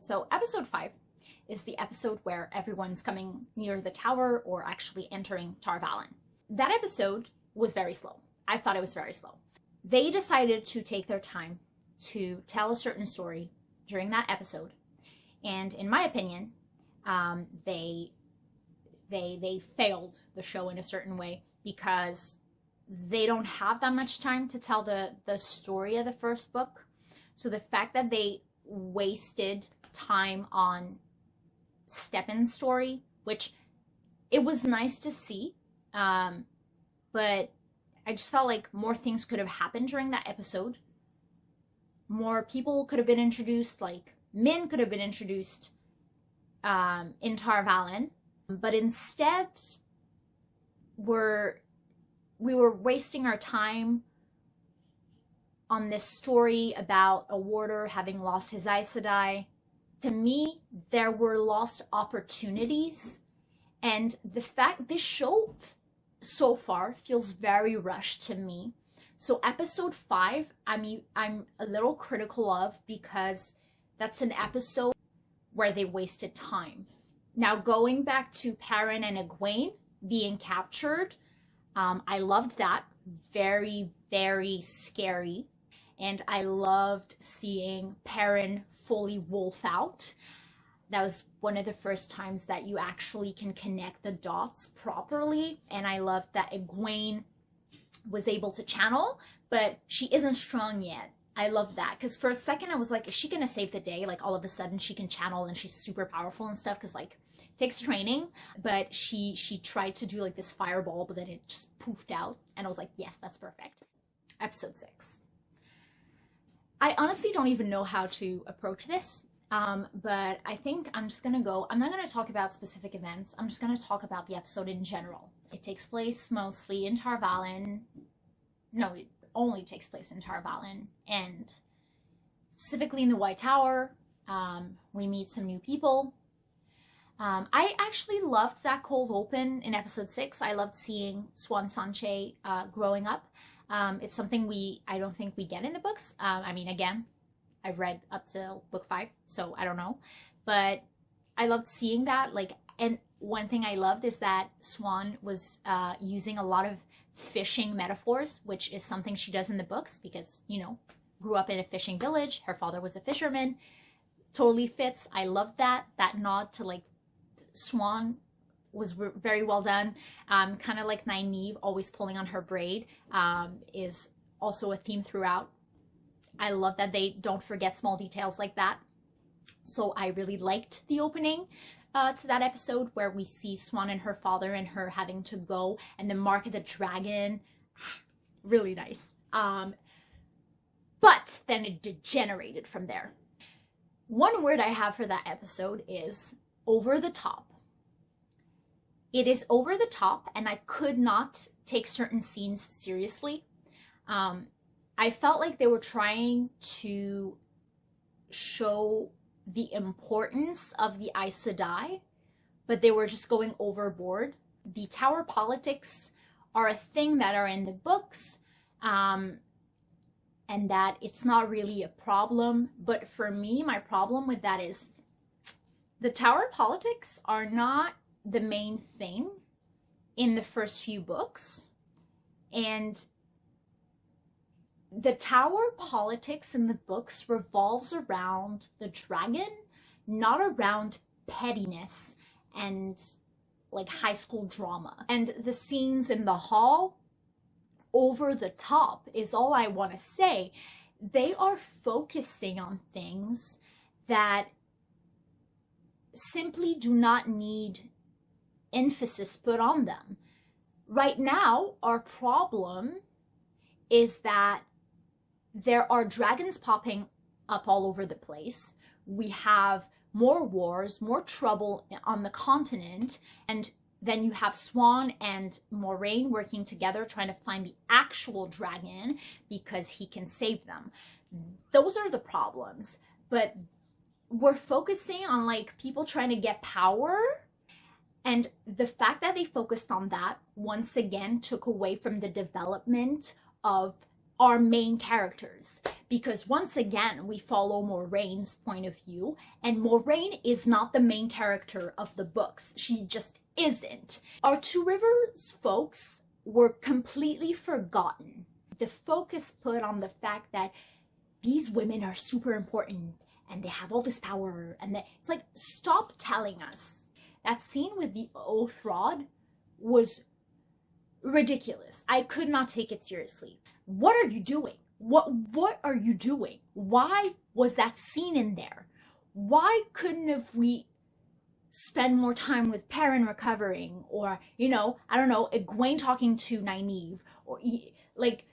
So episode 5 is the episode where everyone's coming near the tower or actually entering Tar Valon. That episode was very slow. I thought it was very slow. They decided to take their time to tell a certain story during that episode. And in my opinion, they failed the show in a certain way because they don't have that much time to tell the story of the first book. So the fact that they wasted time on Stepan's story, which it was nice to see, but I just felt like more things could have happened during that episode. More people could have been introduced, like Min could have been introduced in Tar Valon, but instead we were wasting our time on this story about a warder having lost his Aes Sedai. To me, there were lost opportunities, and the fact this show so far feels very rushed to me. So episode 5, I'm a little critical of, because that's an episode where they wasted time. Now, going back to Perrin and Egwene being captured, I loved that. Very, very scary. And I loved seeing Perrin fully wolf out. That was one of the first times that you actually can connect the dots properly. And I loved that Egwene was able to channel, but she isn't strong yet. I love that, because for a second I was like, is she gonna save the day? Like all of a sudden she can channel and she's super powerful and stuff, because like it takes training. But she tried to do like this fireball, but then it just poofed out, and I was like, yes, that's perfect. Episode 6. I honestly don't even know how to approach this, but I think I'm just gonna go, I'm not gonna talk about specific events, I'm just gonna talk about the episode in general. It takes place mostly in Tar Valon. No, it only takes place in Tar Valon, and specifically in the White Tower. We meet some new people. I actually loved that cold open in episode 6. I loved seeing Siuan Sanche growing up. It's something I don't think we get in the books. I mean, again, I've read up to book 5, so I don't know. But I loved seeing that. Like, and one thing I loved is that Siuan was using a lot of fishing metaphors, which is something she does in the books because, you know, grew up in a fishing village. Her father was a fisherman. Totally fits. I loved that. That nod to, like, Siuan was very well done. Kind of like Nynaeve always pulling on her braid is also a theme throughout. I love that they don't forget small details like that. So I really liked the opening to that episode where we see Siuan and her father and her having to go, and the Mark of the Dragon. Really nice. But then it degenerated from there. One word I have for that episode is over the top. It is over the top, and I could not take certain scenes seriously. I felt like they were trying to show the importance of the Aes Sedai, but they were just going overboard. The tower politics are a thing that are in the books, and that it's not really a problem. But for me, my problem with that is the tower politics are not the main thing in the first few books, and the tower politics in the books revolves around the dragon, not around pettiness and like high school drama. And the scenes in the hall, over the top is all I want to say. They are focusing on things that simply do not need emphasis put on them. Right now, our problem is that there are dragons popping up all over the place. We have more wars, more trouble on the continent, and then you have Siuan and Moiraine working together trying to find the actual dragon because he can save them. Those are the problems. But we're focusing on like people trying to get power, and the fact that they focused on that once again took away from the development of our main characters, because once again we follow Moraine's point of view, and Moraine is not the main character of the books. She just isn't. Our Two Rivers folks were completely forgotten. The focus put on the fact that these women are super important and they have all this power, and it's like, stop telling us. That scene with the oath rod was ridiculous. I could not take it seriously. What are you doing? What are you doing? Why was that scene in there? Why couldn't have we spend more time with Perrin recovering, or, you know, I don't know, Egwene talking to Nynaeve, or like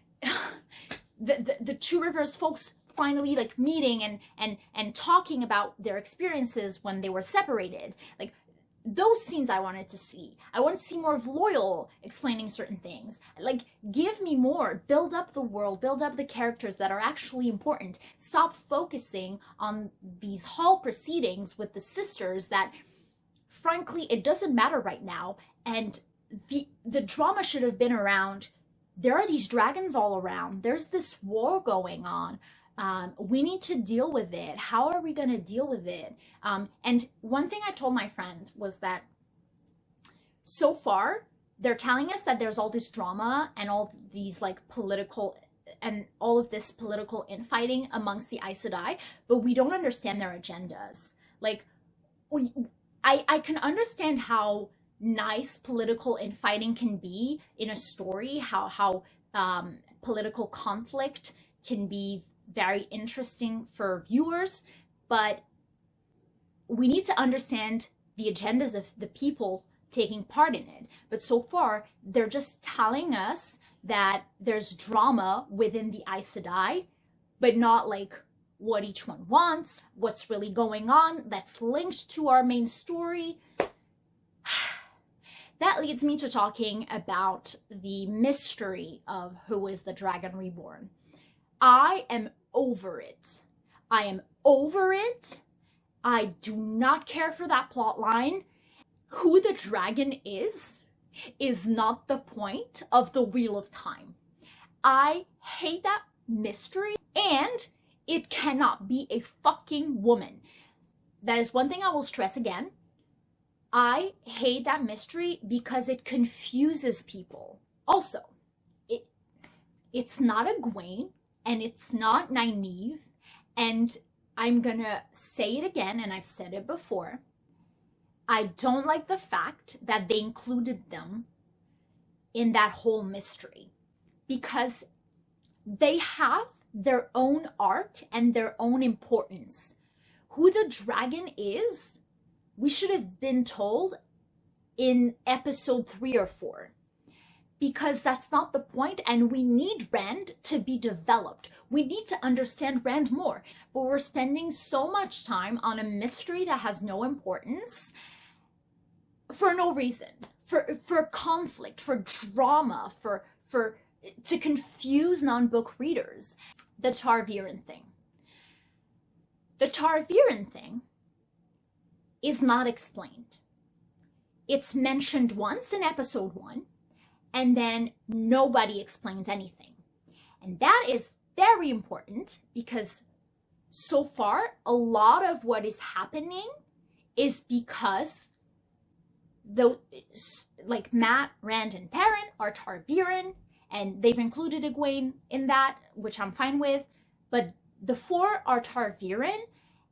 the Two Rivers folks finally like meeting and talking about their experiences when they were separated. Like, those scenes I wanted to see. I wanted to see more of Loyal explaining certain things. Like, give me more. Build up the world. Build up the characters that are actually important. Stop focusing on these hall proceedings with the sisters that, frankly, it doesn't matter right now. And the drama should have been around, there are these dragons all around. There's this war going on. We need to deal with it. How are we going to deal with it? And one thing I told my friend was that so far, they're telling us that there's all this drama and all these like political and all of this political infighting amongst the Aes Sedai, but we don't understand their agendas. Like, I can understand how nice political infighting can be in a story, how political conflict can be very interesting for viewers, but we need to understand the agendas of the people taking part in it. But so far, they're just telling us that there's drama within the Aes Sedai, but not like what each one wants, what's really going on that's linked to our main story. That leads me to talking about the mystery of who is the Dragon Reborn. I am over it. I am over it. I do not care for that plot line. Who the dragon is not the point of the Wheel of Time. I hate that mystery, and it cannot be a fucking woman. That is one thing I will stress again. I hate that mystery because it confuses people. Also, it's not Egwene, and it's not Nynaeve, and I'm gonna say it again, and I've said it before. I don't like the fact that they included them in that whole mystery, because they have their own arc and their own importance. Who the dragon is, we should have been told in episode 3 or 4. Because that's not the point, and we need Rand to be developed. We need to understand Rand more. But we're spending so much time on a mystery that has no importance for no reason. For conflict, for drama, to confuse non-book readers. The Tarviran thing. The Tarviran thing is not explained. It's mentioned once in episode 1, and then nobody explains anything. And that is very important, because so far, a lot of what is happening is because like Mat, Rand, and Perrin are Tarviran, and they've included Egwene in that, which I'm fine with, but the 4 are Tarviran,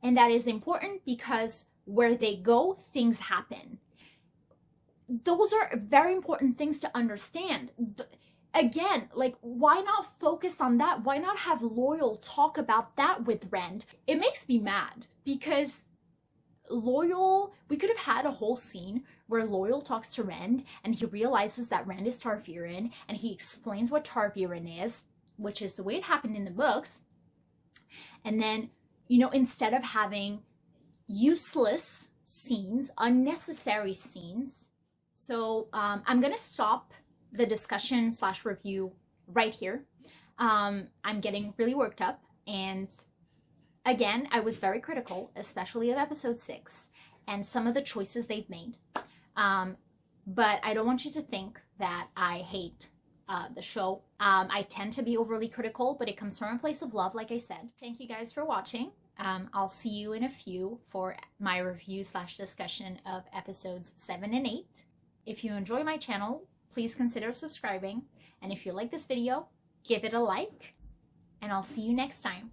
and that is important because where they go, things happen. Those are very important things to understand. Again, like, why not focus on that? Why not have Loyal talk about that with Rand? It makes me mad, because Loyal, we could have had a whole scene where Loyal talks to Rand and he realizes that Rand is Tarviran, and he explains what Tarviran is, which is the way it happened in the books. And then, you know, instead of having useless scenes, unnecessary scenes. So I'm going to stop the discussion / review right here. I'm getting really worked up, and again, I was very critical, especially of episode 6 and some of the choices they've made. But I don't want you to think that I hate the show. I tend to be overly critical, but it comes from a place of love, like I said. Thank you guys for watching. I'll see you in a few for my review / discussion of episodes 7 and 8. If you enjoy my channel, please consider subscribing. And if you like this video, give it a like. And I'll see you next time.